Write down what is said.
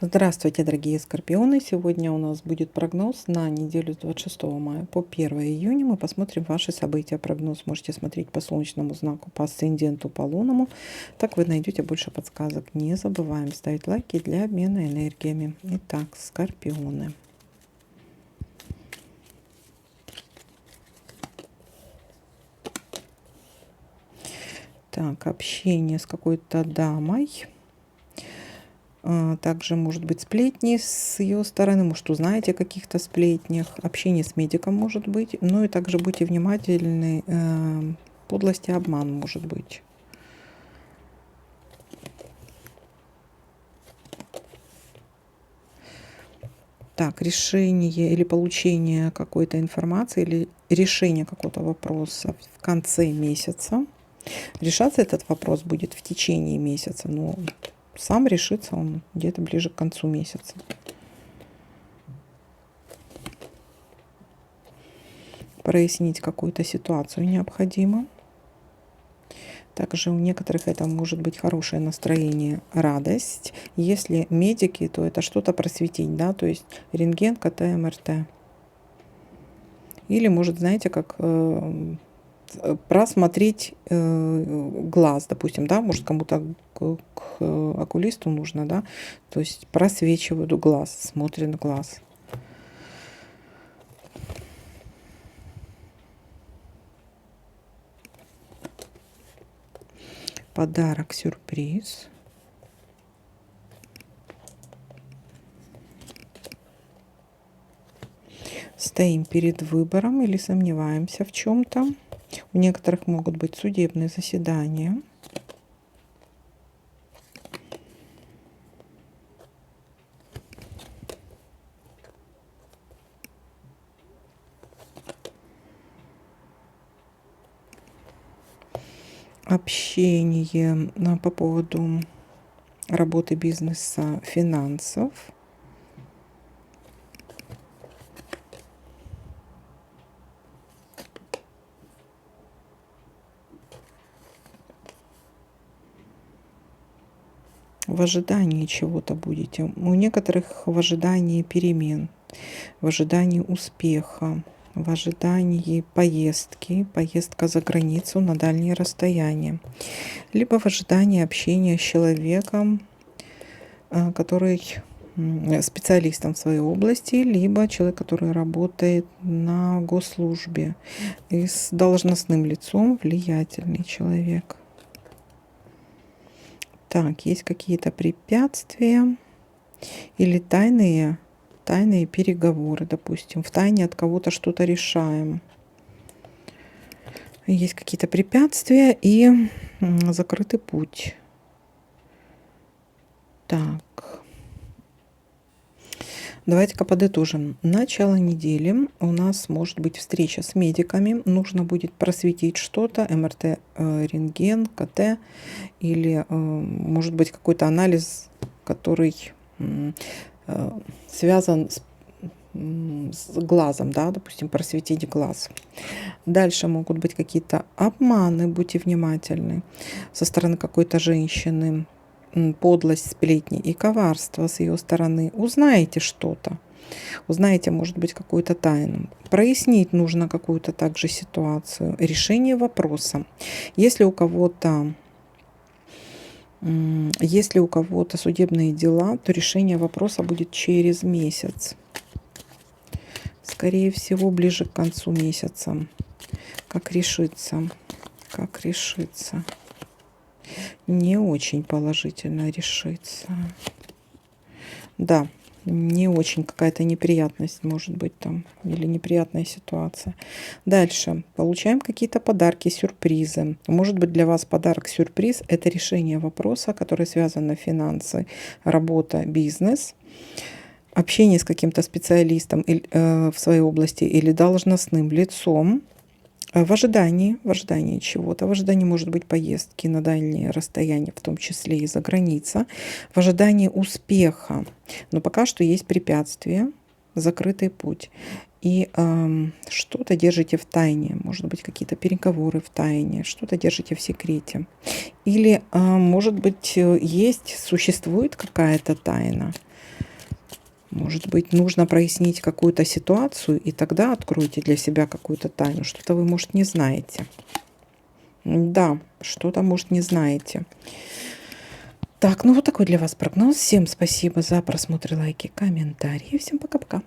Здравствуйте, дорогие скорпионы! Сегодня у нас будет прогноз на неделю с 26 мая по 1 июня. Мы посмотрим ваши события. Прогноз можете смотреть по солнечному знаку, по асценденту, по лунному. Так вы найдете больше подсказок. Не забываем ставить лайки для обмена энергиями. Итак, скорпионы. Так, общение с какой-то дамой. Также может быть сплетни с ее стороны, может узнаете о каких-то сплетнях, общение с медиком может быть, ну и также будьте внимательны, подлость и обман может быть. Так, решение или получение какой-то информации, или решение какого-то вопроса в конце месяца. Решаться этот вопрос будет в течение месяца, но сам решится он где-то ближе к концу месяца. Прояснить какую-то ситуацию необходимо. Также у некоторых это может быть хорошее настроение, радость. Если медики, то это что-то просветить, да, то есть рентген, КТ, МРТ. Или может, знаете, как просмотреть глаз, допустим, да, может кому-то к окулисту нужно, да, то есть просвечивают глаз, смотрят глаз. Подарок, сюрприз. Стоим перед выбором или сомневаемся в чем-то. У некоторых могут быть судебные заседания. Общение по поводу работы, бизнеса, финансов. В ожидании чего-то будете. У некоторых в ожидании перемен, в ожидании успеха, в ожидании поездки, поездка за границу на дальние расстояния, либо в ожидании общения с человеком, который специалистом в своей области, либо человек, который работает на госслужбе и с должностным лицом, влиятельный человек. Так, есть какие-то препятствия или тайные переговоры, допустим, в тайне от кого-то что-то решаем. Есть какие-то препятствия и закрытый путь. Так. Давайте-ка подытожим. Начало недели у нас может быть встреча с медиками. Нужно будет просветить что-то, МРТ, рентген, КТ, или может быть какой-то анализ, который связан с глазом, да, допустим, просветить глаз. Дальше могут быть какие-то обманы, будьте внимательны, со стороны какой-то женщины. Подлость, сплетни и коварство с ее стороны. Узнаете что-то. Узнаете, может быть, какую-то тайну. Прояснить нужно какую-то также ситуацию. Решение вопроса. Если у кого-то судебные дела, то решение вопроса будет через месяц. Скорее всего, ближе к концу месяца. Как решиться? Как решиться? Не очень положительно решиться. Да, не очень, какая-то неприятность может быть там, или неприятная ситуация. Дальше получаем какие-то подарки, сюрпризы. Может быть, для вас подарок-сюрприз – это решение вопроса, который связан на финансы, работа, бизнес, общение с каким-то специалистом в своей области или должностным лицом. В ожидании чего-то, в ожидании, может быть, поездки на дальние расстояния, в том числе и за граница, в ожидании успеха. Но пока что есть препятствия, закрытый путь. И что-то держите в тайне. Может быть, какие-то переговоры в тайне, что-то держите в секрете. Или, может быть, существует какая-то тайна. Может быть, нужно прояснить какую-то ситуацию, и тогда откройте для себя какую-то тайну. Что-то вы, может, не знаете. Да, что-то, может, не знаете. Так, ну вот такой для вас прогноз. Всем спасибо за просмотр, лайки, комментарии. Всем пока-пока.